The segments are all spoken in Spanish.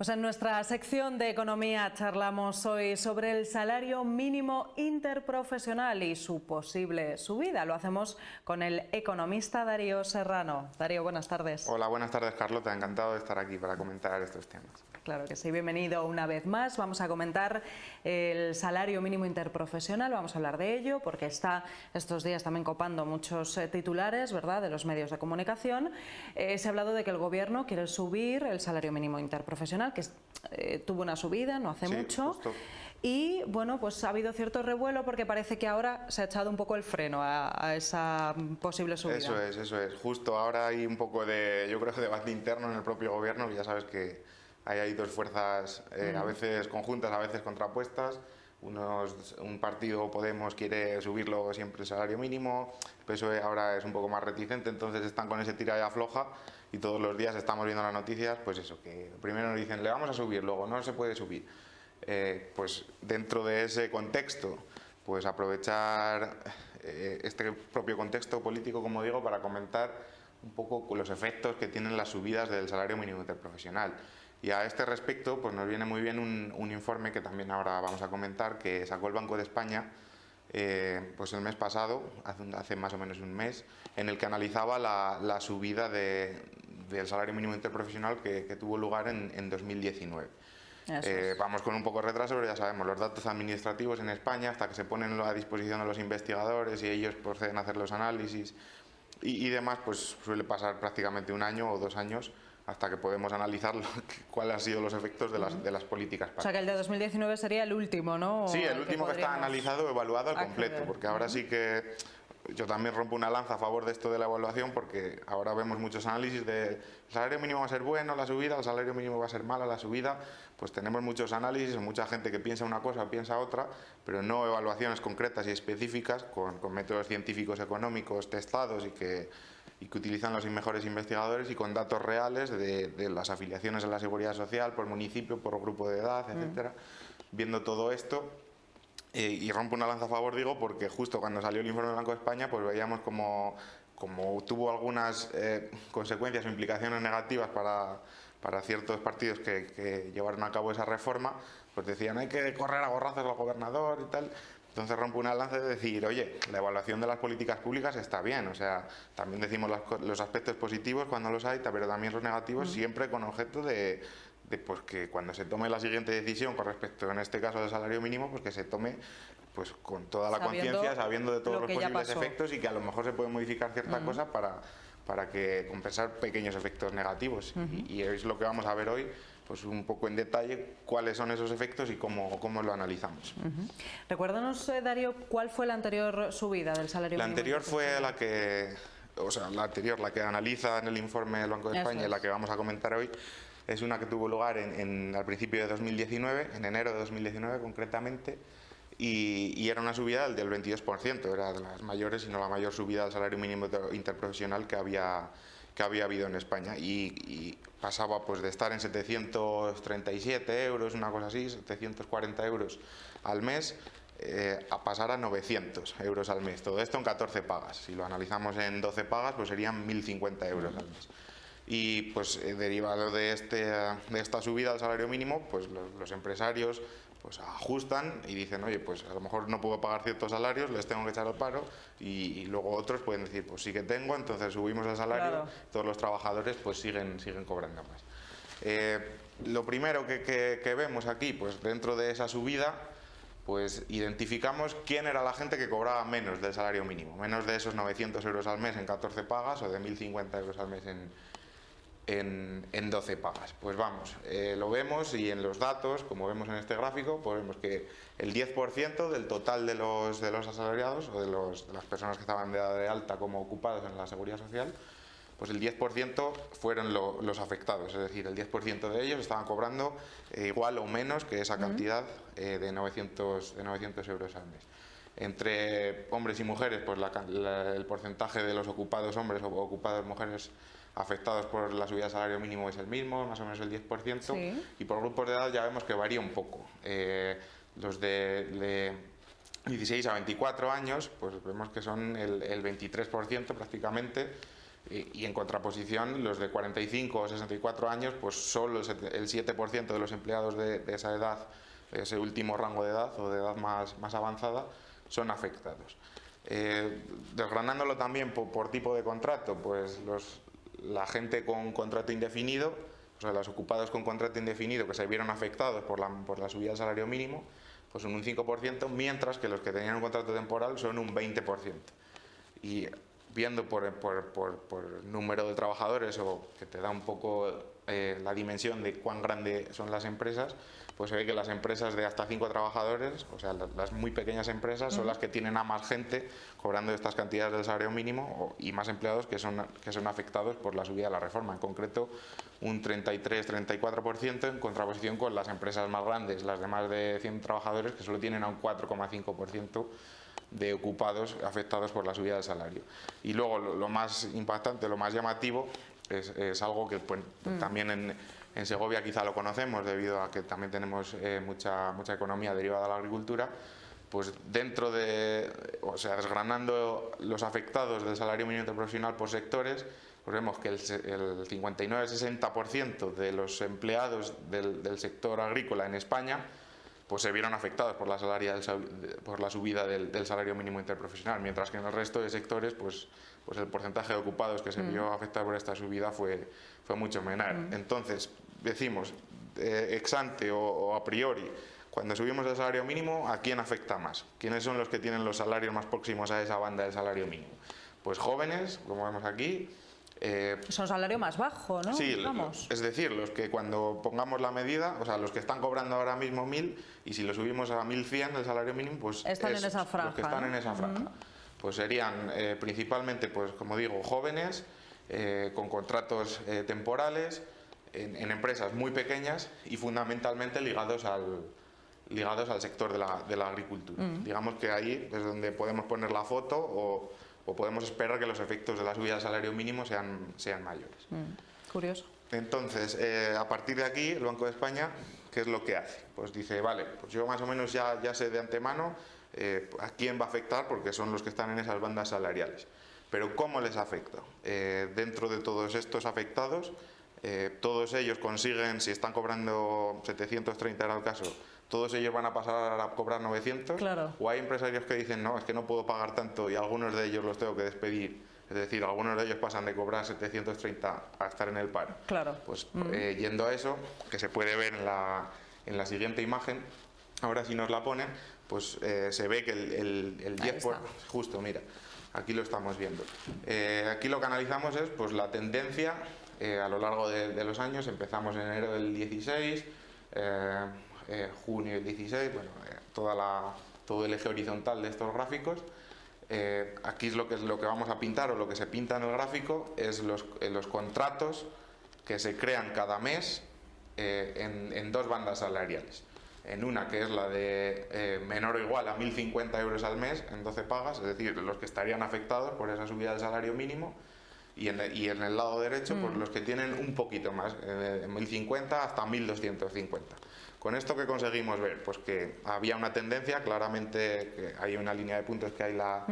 Pues en nuestra sección de economía charlamos hoy sobre el salario mínimo interprofesional y su posible subida. Lo hacemos con el economista Darío Serrano. Darío, buenas tardes. Hola, buenas tardes, Carlota. Encantado de estar aquí para comentar estos temas. Claro que sí, bienvenido una vez más. Vamos a comentar el salario mínimo interprofesional, vamos a hablar de ello porque está estos días también copando muchos titulares, ¿verdad?, de los medios de comunicación. Se ha hablado de que el Gobierno quiere subir el salario mínimo interprofesional, que tuvo una subida no hace mucho. Justo. Y bueno, pues ha habido cierto revuelo porque parece que ahora se ha echado un poco el freno a esa posible subida. Eso es. Justo ahora hay un poco de, yo creo, debate interno en el propio Gobierno, que ya sabes que hay dos fuerzas a veces conjuntas, a veces contrapuestas. Un partido, Podemos, quiere subirlo siempre el salario mínimo, el PSOE ahora es un poco más reticente, entonces están con ese tira y afloja y todos los días estamos viendo las noticias, pues eso, que primero nos dicen le vamos a subir, luego no se puede subir. Pues dentro de ese contexto, pues aprovechar este propio contexto político, como digo, para comentar un poco los efectos que tienen las subidas del salario mínimo interprofesional. Y a este respecto, pues nos viene muy bien un informe que también ahora vamos a comentar, que sacó el Banco de España pues el mes pasado, hace más o menos un mes, en el que analizaba la subida del salario mínimo interprofesional que tuvo lugar en 2019. Vamos con un poco de retraso, pero ya sabemos, los datos administrativos en España, hasta que se ponen a disposición de los investigadores y ellos proceden a hacer los análisis y demás, pues suele pasar prácticamente un año o 2 años hasta que podemos analizar cuáles han sido los efectos de las políticas. O sea que el de 2019 sería el último, ¿no? Sí, el último que está analizado, evaluado al completo, porque ahora sí que yo también rompo una lanza a favor de esto de la evaluación, porque ahora vemos muchos análisis de el salario mínimo va a ser bueno la subida, el salario mínimo va a ser mala la subida, pues tenemos muchos análisis, mucha gente que piensa una cosa, piensa otra, pero no evaluaciones concretas y específicas con métodos científicos económicos testados y que utilizan los mejores investigadores y con datos reales de las afiliaciones a la seguridad social por municipio, por grupo de edad, etcétera. Viendo todo esto, y rompo una lanza a favor, digo, porque justo cuando salió el informe del Banco de España, pues veíamos como tuvo algunas consecuencias o implicaciones negativas para ciertos partidos que llevaron a cabo esa reforma, pues decían hay que correr a gorrazos al gobernador y tal. Entonces rompo una lanza de decir, oye, la evaluación de las políticas públicas está bien, o sea, también decimos los aspectos positivos cuando los hay, pero también los negativos, siempre con objeto de pues que cuando se tome la siguiente decisión con respecto, en este caso, del salario mínimo, pues que se tome pues con toda la conciencia, sabiendo de todos los posibles efectos y que a lo mejor se puede modificar cierta cosa para que compensar pequeños efectos negativos. Y es lo que vamos a ver hoy, pues un poco en detalle cuáles son esos efectos y cómo lo analizamos. Recuérdanos, Darío, ¿cuál fue la anterior subida del salario mínimo? La anterior fue la que analiza en el informe del Banco de España y la que vamos a comentar hoy. Es una que tuvo lugar al principio de 2019, en enero de 2019 concretamente, y era una subida del 22%, era de las mayores, si no la mayor subida del salario mínimo interprofesional que había habido en España, y pasaba pues de estar en 737 euros, una cosa así, 740 euros al mes, a pasar a 900 euros al mes. Todo esto en 14 pagas. Si lo analizamos en 12 pagas, pues serían 1.050 euros al mes. Y pues derivado de esta subida al salario mínimo, pues los empresarios pues ajustan y dicen, oye, pues a lo mejor no puedo pagar ciertos salarios, les tengo que echar al paro, y luego otros pueden decir, pues sí que tengo, entonces subimos el salario, claro. Todos los trabajadores pues siguen cobrando más. Lo primero que vemos aquí, pues dentro de esa subida, pues identificamos quién era la gente que cobraba menos del salario mínimo, menos de esos 900 euros al mes en 14 pagas o de 1.050 euros al mes en 12 pagas. Pues vamos, lo vemos, y en los datos, como vemos en este gráfico, pues vemos que el 10% del total de los asalariados o de las personas que estaban de alta como ocupados en la seguridad social, pues el 10% fueron los afectados, es decir, el 10% de ellos estaban cobrando igual o menos que esa cantidad de 900 euros al mes. Entre hombres y mujeres, pues el porcentaje de los ocupados hombres o ocupadas mujeres afectados por la subida del salario mínimo es el mismo, más o menos el 10%, sí. Y por grupos de edad ya vemos que varía un poco. Los de 16 a 24 años, pues vemos que son el 23% prácticamente, Y en contraposición, los de 45 o 64 años, pues solo el 7% de los empleados de esa edad, de ese último rango de edad o de edad más avanzada, son afectados. Desgranándolo también por tipo de contrato, pues la gente con contrato indefinido, o sea, los ocupados con contrato indefinido que se vieron afectados por la subida del salario mínimo, pues son un 5%, mientras que los que tenían un contrato temporal son un 20%. Y viendo por número de trabajadores, o que te da un poco la dimensión de cuán grandes son las empresas, pues se ve que las empresas de hasta 5 trabajadores, o sea, las muy pequeñas empresas, son las que tienen a más gente cobrando estas cantidades del salario mínimo y más empleados que son afectados por la subida de la reforma. En concreto, un 33-34% en contraposición con las empresas más grandes, las de más de 100 trabajadores, que solo tienen a un 4,5% de ocupados afectados por la subida del salario. Y luego lo más impactante, lo más llamativo, es algo que también en Segovia quizá lo conocemos, debido a que también tenemos mucha economía derivada de la agricultura. Pues dentro o sea, desgranando los afectados del salario mínimo interprofesional por sectores, pues vemos que el 59-60% de los empleados del sector agrícola en España pues se vieron afectados por la subida del salario mínimo interprofesional, mientras que en el resto de sectores pues el porcentaje de ocupados que se vio afectado por esta subida fue mucho menor. Entonces, decimos, ex ante o a priori, cuando subimos el salario mínimo, ¿a quién afecta más? ¿Quiénes son los que tienen los salarios más próximos a esa banda del salario mínimo? Pues jóvenes, como vemos aquí. Es un salario más bajo, ¿no? Sí, es decir, los que cuando pongamos la medida, o sea, los que están cobrando ahora mismo 1.000, y si lo subimos a 1.100 el salario mínimo, pues están en esa franja, los que están en esa franja. Pues serían principalmente, pues como digo, jóvenes, con contratos temporales, en empresas muy pequeñas y fundamentalmente ligados al sector de la agricultura. Digamos que ahí es donde podemos poner la foto o podemos esperar que los efectos de la subida del salario mínimo sean mayores. Curioso. Entonces, a partir de aquí, el Banco de España, ¿qué es lo que hace? Pues dice, vale, pues yo más o menos ya sé de antemano a quién va a afectar, porque son los que están en esas bandas salariales. Pero ¿cómo les afecta? Dentro de todos estos afectados, todos ellos consiguen, si están cobrando 730 era el caso, todos ellos van a pasar a cobrar 900, claro. O hay empresarios que dicen, no, es que no puedo pagar tanto y algunos de ellos los tengo que despedir. Es decir, algunos de ellos pasan de cobrar 730 a estar en el paro. Claro. Pues yendo a eso, que se puede ver en la siguiente imagen, ahora si nos la ponen, pues se ve que el 10%, justo, mira, aquí lo estamos viendo. Aquí lo que analizamos es pues la tendencia a lo largo de los años. Empezamos en enero del 16, junio del 16, bueno, todo el eje horizontal de estos gráficos. Aquí es lo que vamos a pintar, o lo que se pinta en el gráfico, es los contratos que se crean cada mes en dos bandas salariales. En una que es la de menor o igual a 1.050 euros al mes en 12 pagas, es decir, los que estarían afectados por esa subida del salario mínimo, y en el lado derecho pues los que tienen un poquito más, de 1.050 hasta 1.250. Con esto, ¿qué conseguimos ver? Pues que había una tendencia, claramente que hay una línea de puntos que ahí la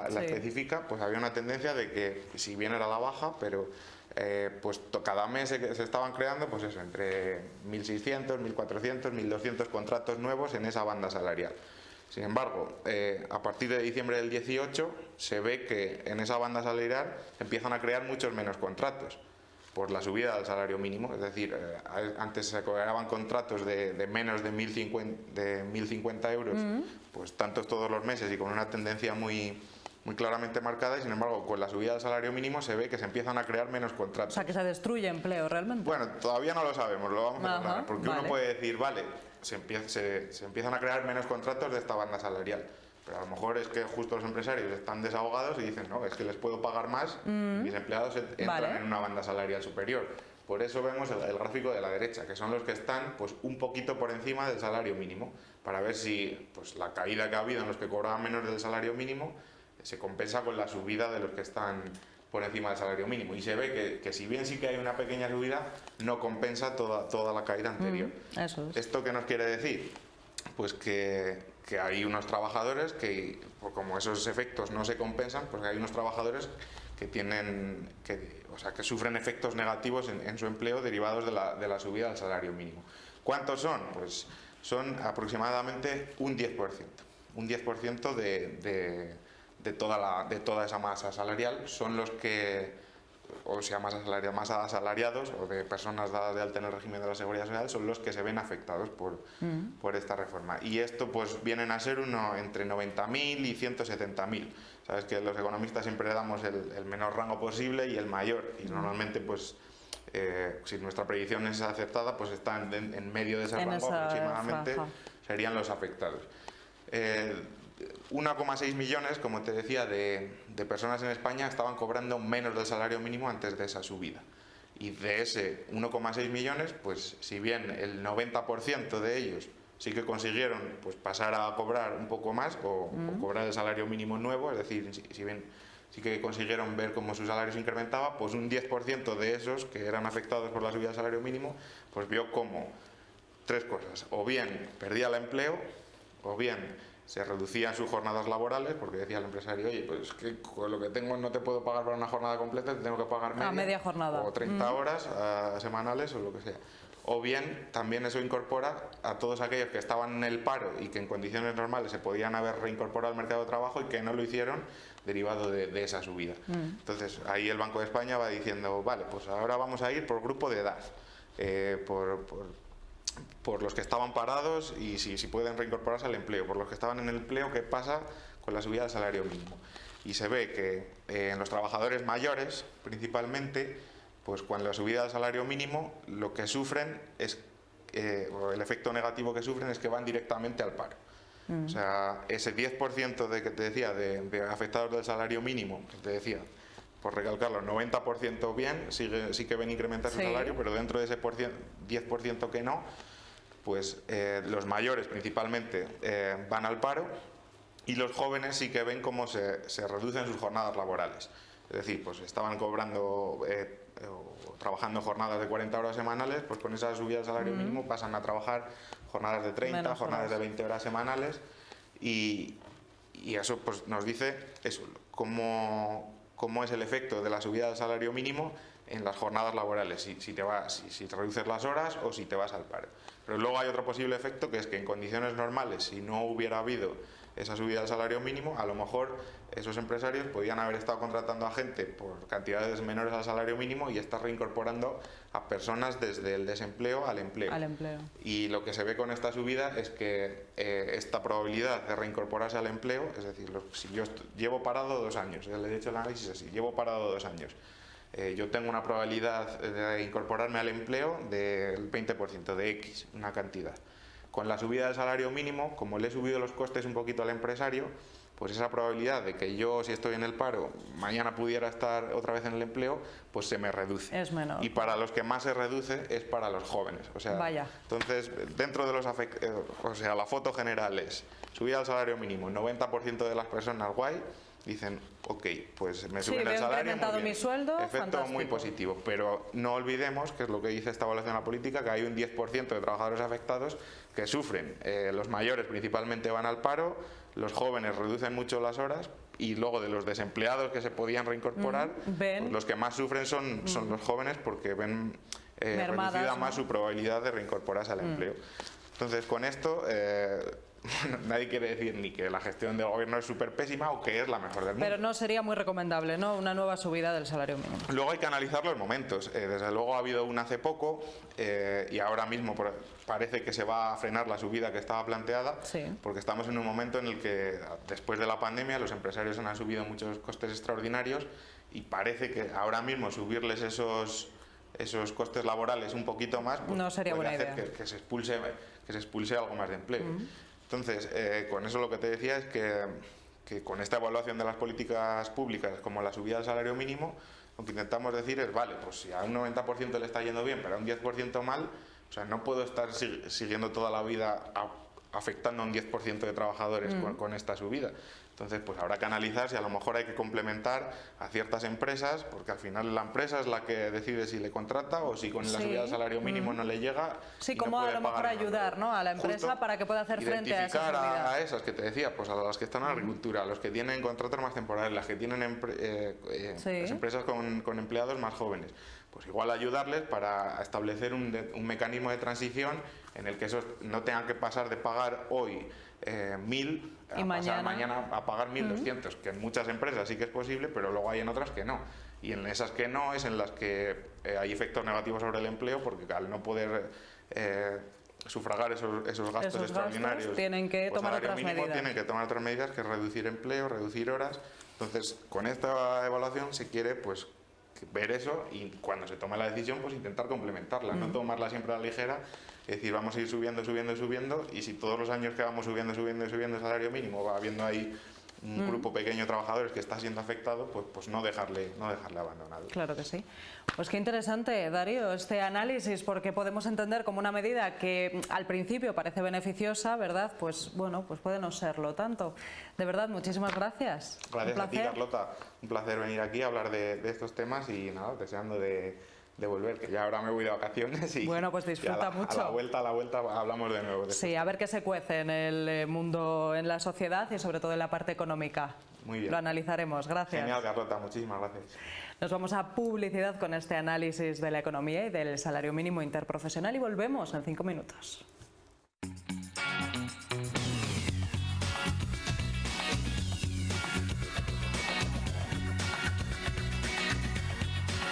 especifica, pues había una tendencia de que, si bien era la baja, pero pues cada mes se estaban creando pues eso, entre 1.600, 1.400, 1.200 contratos nuevos en esa banda salarial. Sin embargo, a partir de diciembre del 18 se ve que en esa banda salarial empiezan a crear muchos menos contratos por la subida del salario mínimo. Es decir, antes se cobraban contratos de menos de 1.050 euros, pues tantos todos los meses y con una tendencia muy claramente marcada, y sin embargo con la subida del salario mínimo se ve que se empiezan a crear menos contratos. O sea, que se destruye empleo realmente. Bueno, todavía no lo sabemos, lo vamos a aclarar, porque uno puede decir, vale, se empiezan a crear menos contratos de esta banda salarial, pero a lo mejor es que justo los empresarios están desahogados y dicen, no, es que les puedo pagar más, mis empleados entran en una banda salarial superior. Por eso vemos el gráfico de la derecha, que son los que están pues un poquito por encima del salario mínimo, para ver si pues la caída que ha habido en los que cobraban menos del salario mínimo se compensa con la subida de los que están por encima del salario mínimo. Y se ve que si bien sí que hay una pequeña subida, no compensa toda la caída anterior. Eso es. ¿Esto qué nos quiere decir? Pues que hay unos trabajadores que, como esos efectos no se compensan, pues hay unos trabajadores que sufren efectos negativos en su empleo derivados de la subida del salario mínimo. ¿Cuántos son? Pues son aproximadamente un 10%. Un 10% de toda esa masa salarial son los que, o sea, más asalariados o de personas dadas de alta en el régimen de la Seguridad Social, son los que se ven afectados por esta reforma. Y esto pues vienen a ser entre 90.000 y 170.000. Sabes que los economistas siempre le damos el menor rango posible y el mayor, y normalmente pues si nuestra predicción es aceptada, pues está en medio de ese rango aproximadamente serían los afectados. 1,6 millones, como te decía, de personas en España estaban cobrando menos del salario mínimo antes de esa subida. Y de ese 1,6 millones, pues si bien el 90% de ellos sí que consiguieron pues pasar a cobrar un poco más o cobrar el salario mínimo nuevo, es decir, si bien sí que consiguieron ver cómo su salario se incrementaba, pues un 10% de esos que eran afectados por la subida del salario mínimo, pues vio cómo tres cosas: o bien perdía el empleo, o bien se reducían sus jornadas laborales, porque decía el empresario, oye, pues que con lo que tengo no te puedo pagar para una jornada completa, te tengo que pagar media jornada o 30 horas semanales o lo que sea. O bien también eso incorpora a todos aquellos que estaban en el paro y que en condiciones normales se podían haber reincorporado al mercado de trabajo y que no lo hicieron derivado de esa subida. Entonces ahí el Banco de España va diciendo, vale, pues ahora vamos a ir por grupo de edad, por los que estaban parados y si pueden reincorporarse al empleo, por los que estaban en el empleo, qué pasa con la subida del salario mínimo. Y se ve que en los trabajadores mayores, principalmente, pues cuando la subida del salario mínimo, lo que sufren es, o el efecto negativo que sufren es que van directamente al paro. O sea, ese 10% que te decía de afectados del salario mínimo, que te decía, por recalcarlo, 90% bien, sí que ven incrementar su salario, pero dentro de ese 10% que no, pues los mayores principalmente van al paro, y los jóvenes sí que ven cómo se reducen sus jornadas laborales. Es decir, pues estaban cobrando o trabajando jornadas de 40 horas semanales, pues con esa subida del salario mínimo pasan a trabajar jornadas de 30, jornadas de 20 horas semanales, y eso pues nos dice eso, cómo es el efecto de la subida del salario mínimo en las jornadas laborales, si te reduces las horas o si te vas al paro. Pero luego hay otro posible efecto, que es que en condiciones normales, si no hubiera habido esa subida del salario mínimo, a lo mejor esos empresarios podían haber estado contratando a gente por cantidades menores al salario mínimo y estar reincorporando a personas desde el desempleo al empleo. Y lo que se ve con esta subida es que esta probabilidad de reincorporarse al empleo, es decir, si yo llevo parado 2 años, le he hecho el análisis así, llevo parado 2 años, yo tengo una probabilidad de incorporarme al empleo del 20%, de X, una cantidad. Con la subida del salario mínimo, como le he subido los costes un poquito al empresario, pues esa probabilidad de que yo, si estoy en el paro, mañana pudiera estar otra vez en el empleo, pues se me reduce. Es menor. Y para los que más se reduce es para los jóvenes. O sea, entonces, dentro de los la foto general es subida del salario mínimo, 90% de las personas guay, dicen, ok, pues me suben el salario, incrementado mi sueldo, efecto fantástico. Muy positivo, pero no olvidemos, que es lo que dice esta evaluación de la política, que hay un 10% de trabajadores afectados que sufren. Los mayores principalmente van al paro, los jóvenes reducen mucho las horas, y luego de los desempleados que se podían reincorporar, pues los que más sufren son los jóvenes, porque ven reducida más su probabilidad de reincorporarse al empleo. Entonces, con esto nadie quiere decir ni que la gestión del gobierno es súper pésima o que es la mejor del mundo. Pero no sería muy recomendable, ¿no?, una nueva subida del salario mínimo. Luego hay que analizar los momentos. Desde luego ha habido una hace poco, y ahora mismo parece que se va a frenar la subida que estaba planteada, porque estamos en un momento en el que, después de la pandemia, los empresarios han subido muchos costes extraordinarios, y parece que ahora mismo subirles esos costes laborales un poquito más, pues no sería buena idea. Que se expulse algo más de empleo. Entonces, con eso lo que te decía es que con esta evaluación de las políticas públicas, como la subida del salario mínimo, lo que intentamos decir es, vale, pues si a un 90% le está yendo bien, pero a un 10% mal, o sea, no puedo estar siguiendo toda la vida afectando a un 10% de trabajadores con esta subida. Entonces, pues habrá que analizar si a lo mejor hay que complementar a ciertas empresas, porque al final la empresa es la que decide si le contrata o si con la subida del salario mínimo no le llega. Sí, cómo a lo mejor ayudar, ¿no?, a la empresa para que pueda hacer frente a esa subida. Identificar a esas que te decía, pues a las que están en agricultura, a los que tienen contratos más temporales, las que tienen las empresas con empleados más jóvenes. Pues igual ayudarles para establecer un mecanismo de transición en el que esos no tengan que pasar de pagar hoy 1.000 a pasar mañana a pagar 1.200, que en muchas empresas sí que es posible, pero luego hay en otras que no. Y en esas que no es en las que hay efectos negativos sobre el empleo, porque al no poder sufragar esos gastos extraordinarios, tienen que tomar otras medidas. Tienen que tomar otras medidas, que es reducir empleo, reducir horas. Entonces, con esta evaluación se quiere pues ver eso y cuando se tome la decisión pues intentar complementarla, no tomarla siempre a la ligera, es decir, vamos a ir subiendo y si todos los años que vamos subiendo el salario mínimo va habiendo ahí un grupo pequeño de trabajadores que está siendo afectado, pues no dejarle abandonado. Claro que sí. Pues qué interesante, Darío, este análisis, porque podemos entender como una medida que al principio parece beneficiosa, ¿verdad? Pues bueno, pues puede no serlo tanto. De verdad, muchísimas gracias. Gracias a ti, Carlota. Un placer venir aquí a hablar de estos temas y nada, deseando de volver, que ya ahora me voy de vacaciones y bueno, pues disfruta mucho. A la vuelta hablamos de nuevo. Sí, a ver qué se cuece en el mundo, en la sociedad y sobre todo en la parte económica. Muy bien. Lo analizaremos. Gracias. Genial, Carlota. Muchísimas gracias. Nos vamos a publicidad con este análisis de la economía y del salario mínimo interprofesional y volvemos en 5 minutos.